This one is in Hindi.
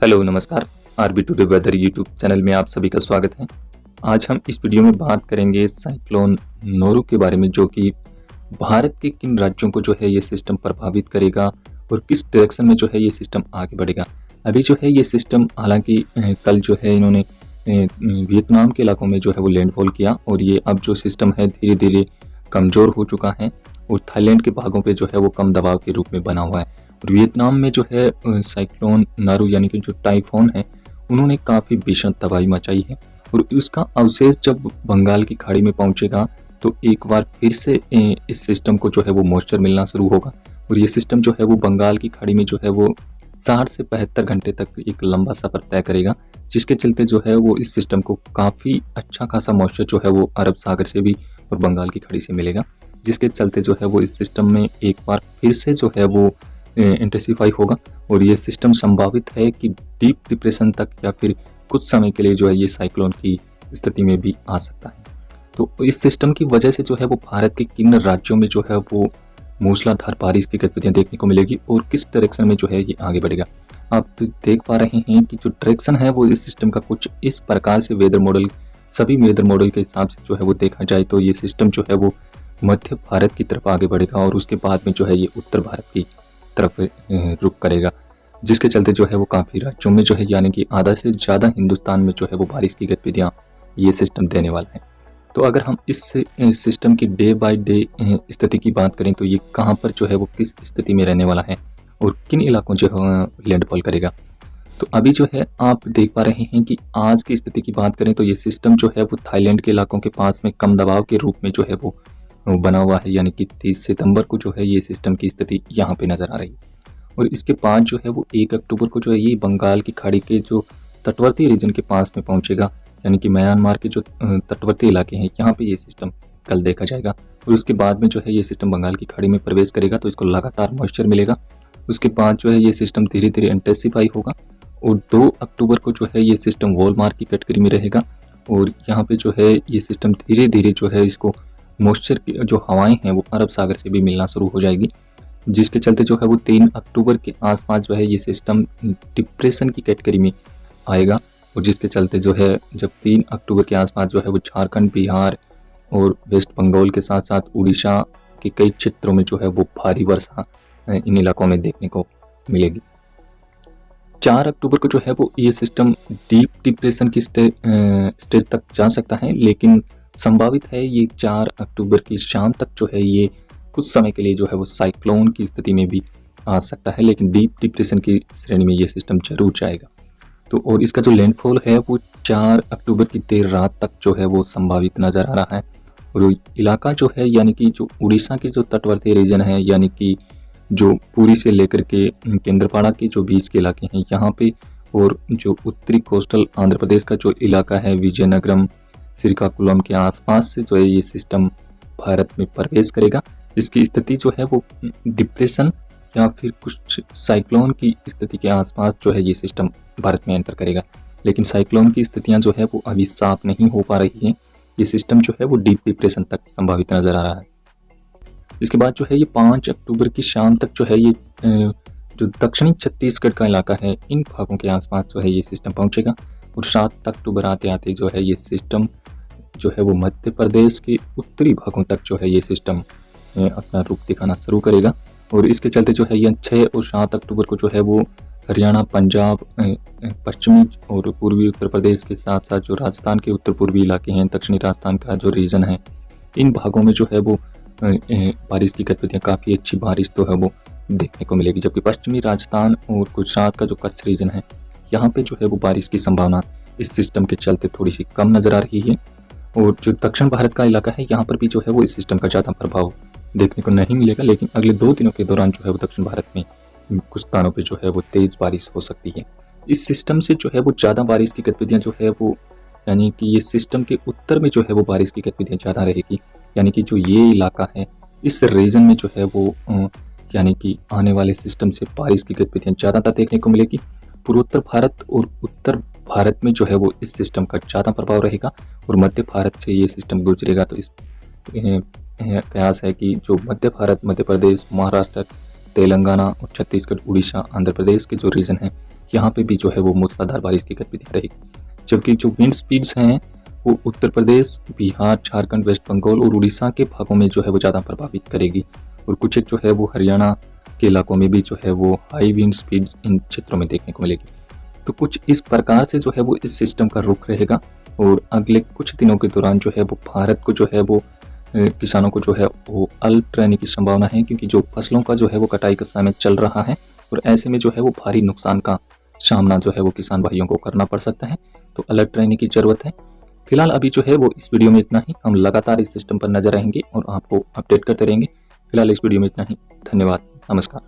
Hello namaskar. RB today weather YouTube channel में आप सभी का स्वागत है। आज हम इस वीडियो में बात करेंगे साइक्लोन नोरू के बारे में, जो कि भारत के किन राज्यों को जो है ये सिस्टम प्रभावित करेगा और किस डायरेक्शन में जो है ये सिस्टम आगे बढ़ेगा। अभी जो है ये सिस्टम हालांकि कल जो है इन्होंने वियतनाम के इलाकों में जो है वो लैंडफॉल किया और ये अब जो सिस्टम है धीरे धीरे कमज़ोर हो चुका है और थाईलैंड के भागों पे जो है वो कम दबाव के रूप में बना हुआ है। और वियतनाम में जो है साइक्लोन नारू यानी कि जो टाइफोन है उन्होंने काफ़ी भीषण तबाही मचाई है और उसका अवशेष जब बंगाल की खाड़ी में पहुंचेगा तो एक बार फिर से इस सिस्टम को जो है वो मॉइस्चर मिलना शुरू होगा और ये सिस्टम जो है वो बंगाल की खाड़ी में जो है वो 60 से 72 घंटे तक एक लंबा सफ़र तय करेगा, जिसके चलते जो है वो इस सिस्टम को काफ़ी अच्छा खासा मॉइस्चर जो है वो अरब सागर से भी और बंगाल की खाड़ी से मिलेगा, जिसके चलते जो है वो इस सिस्टम में एक बार फिर से जो है वो इंटेंसिफाई होगा और ये सिस्टम संभावित है कि डीप डिप्रेशन तक या फिर कुछ समय के लिए जो है ये साइक्लोन की स्थिति में भी आ सकता है। तो इस सिस्टम की वजह से जो है वो भारत के किन राज्यों में जो है वो मूसलाधार बारिश की गतिविधियां देखने को मिलेगी और किस डायरेक्शन में जो है ये आगे बढ़ेगा। आप देख पा रहे हैं कि जो डायरेक्शन है वो इस सिस्टम का कुछ इस प्रकार से सभी वेदर मॉडल के हिसाब से जो है वो देखा जाए तो ये सिस्टम जो है वो मध्य भारत की तरफ आगे बढ़ेगा और उसके बाद में जो है ये उत्तर भारत की तरफ रुख करेगा, जिसके चलते जो है वो काफ़ी राज्यों में जो है यानी कि आधा से ज़्यादा हिंदुस्तान में जो है वो बारिश की गतिविधियाँ ये सिस्टम देने वाला है। तो अगर हम इस सिस्टम की डे बाय डे स्थिति की बात करें तो ये कहाँ पर जो है वो किस स्थिति में रहने वाला है और किन इलाकों जो है लैंडफॉल करेगा। तो अभी जो है आप देख पा रहे हैं कि आज की स्थिति की बात करें तो ये सिस्टम जो है वो थाईलैंड के इलाकों के पास में कम दबाव के रूप में जो है वो बना हुआ है, यानी कि 30 सितंबर को जो है ये सिस्टम की स्थिति यहाँ पे नज़र आ रही है और इसके बाद जो है वो 1 अक्टूबर को जो है ये बंगाल की खाड़ी के जो तटवर्ती रीजन के पास में पहुँचेगा, यानी कि म्यांमार के जो तटवर्ती इलाके हैं यहाँ पे ये सिस्टम कल देखा जाएगा और उसके बाद में जो है ये सिस्टम बंगाल की खाड़ी में प्रवेश करेगा तो इसको लगातार मॉइस्चर मिलेगा। उसके बाद जो है ये सिस्टम धीरे धीरे इंटेंसिफाई होगा और 2 अक्टूबर को जो है ये सिस्टम वॉलमार्क की कैटेगरी में रहेगा और यहाँ पे जो है ये सिस्टम धीरे धीरे जो है इसको मॉइस्चर की जो हवाएं हैं वो अरब सागर से भी मिलना शुरू हो जाएगी, जिसके चलते जो है वो 3 अक्टूबर के आसपास जो है ये सिस्टम डिप्रेशन की कैटेगरी में आएगा और जिसके चलते जो है जब 3 अक्टूबर के आसपास जो है वो झारखंड, बिहार और वेस्ट बंगाल के साथ साथ उड़ीसा के कई क्षेत्रों में जो है वो भारी वर्षा इन इलाकों में देखने को मिलेगी। 4 अक्टूबर को जो है वो ये सिस्टम डीप डिप्रेशन की स्टेज तक जा सकता है, लेकिन संभावित है ये 4 अक्टूबर की शाम तक जो है ये कुछ समय के लिए जो है वो साइक्लोन की स्थिति में भी आ सकता है, लेकिन डीप डिप्रेशन की श्रेणी में ये सिस्टम जरूर जाएगा। तो और इसका जो लैंडफॉल है वो 4 अक्टूबर की देर रात तक जो है वो संभावित नज़र आ रहा है और इलाका जो है यानी कि जो उड़ीसा के जो तटवर्ती रीजन है यानी कि जो पुरी से लेकर के केंद्रपाड़ा के जो बीच के इलाके हैं यहाँ पे और जो उत्तरी कोस्टल आंध्र प्रदेश का जो इलाका है विजयनगरम, श्रीकाकुलम के आसपास से जो है ये सिस्टम भारत में प्रवेश करेगा। इसकी स्थिति जो है वो डिप्रेशन या फिर कुछ साइक्लोन की स्थिति के आसपास जो है ये सिस्टम भारत में एंटर करेगा, लेकिन साइक्लोन की स्थितियां जो है वो अभी साफ नहीं हो पा रही हैं। ये सिस्टम जो है वो डीप डिप्रेशन तक संभावित नज़र आ रहा है। इसके बाद जो है ये 5 अक्टूबर की शाम तक जो है ये जो दक्षिणी छत्तीसगढ़ का इलाका है इन भागों के आसपास जो है ये सिस्टम पहुंचेगा और 7 अक्टूबर आते आते जो है ये सिस्टम जो है वो मध्य प्रदेश के उत्तरी भागों तक जो है ये सिस्टम अपना रूप दिखाना शुरू करेगा और इसके चलते जो है ये 6 और 7 अक्टूबर को जो है वो हरियाणा, पंजाब, पश्चिमी और पूर्वी उत्तर प्रदेश के साथ साथ जो राजस्थान के उत्तर पूर्वी इलाके हैं, दक्षिणी राजस्थान का जो रीजन है इन भागों में जो है वो बारिश की गतिविधियाँ काफ़ी अच्छी बारिश तो है वो देखने को मिलेगी, जबकि पश्चिमी राजस्थान और गुजरात का जो कच्छ रीजन है यहाँ पे जो है वो बारिश की संभावना इस सिस्टम के चलते थोड़ी सी कम नज़र आ रही है और जो दक्षिण भारत का इलाका है यहाँ पर भी जो है वो इस सिस्टम का ज़्यादा प्रभाव देखने को नहीं मिलेगा, लेकिन अगले 2 दिनों के दौरान जो है वो दक्षिण भारत में कुछ स्थानों पे जो है वो तेज़ बारिश हो सकती है। इस सिस्टम से जो है वो ज़्यादा बारिश की गतिविधियाँ जो है वो यानी कि ये सिस्टम के उत्तर में जो है वो बारिश की गतिविधियाँ ज़्यादा रहेगी, यानी कि जो ये इलाका है इस रीजन में जो है वो यानी कि आने वाले सिस्टम से बारिश की गतिविधियाँ ज़्यादातर देखने को मिलेगी। पूर्वोत्तर भारत और उत्तर भारत में जो है वो इस सिस्टम का ज़्यादा प्रभाव रहेगा और मध्य भारत से ये सिस्टम गुजरेगा तो इस प्रयास है कि जो मध्य भारत, मध्य प्रदेश, महाराष्ट्र, तेलंगाना और छत्तीसगढ़, उड़ीसा, आंध्र प्रदेश के जो रीजन हैं यहाँ पे भी जो है वो मूसलाधार बारिश की गतिविधियाँ रहेगी। जबकि जो विंड स्पीड्स हैं वो उत्तर प्रदेश, बिहार, झारखंड, वेस्ट बंगाल और उड़ीसा के भागों में जो है वो ज़्यादा प्रभावित करेगी और कुछ एक जो है वो हरियाणा के इलाकों में भी जो है वो हाई विंड स्पीड इन क्षेत्रों में देखने को मिलेगी। तो कुछ इस प्रकार से जो है वो इस सिस्टम का रुख रहेगा और अगले कुछ दिनों के दौरान जो है वो भारत को जो है वो किसानों को जो है वो अल्प रहने की संभावना है, क्योंकि जो फसलों का जो है वो कटाई का समय चल रहा है और ऐसे में जो है वो भारी नुकसान का सामना जो है वो किसान भाइयों को करना पड़ सकता है। तो अलर्ट रहने की जरूरत है। फिलहाल अभी जो है वो इस वीडियो में इतना ही। हम लगातार इस सिस्टम पर नजर रहेंगे और आपको अपडेट करते रहेंगे। फिलहाल इस वीडियो में इतना ही। धन्यवाद। नमस्कार।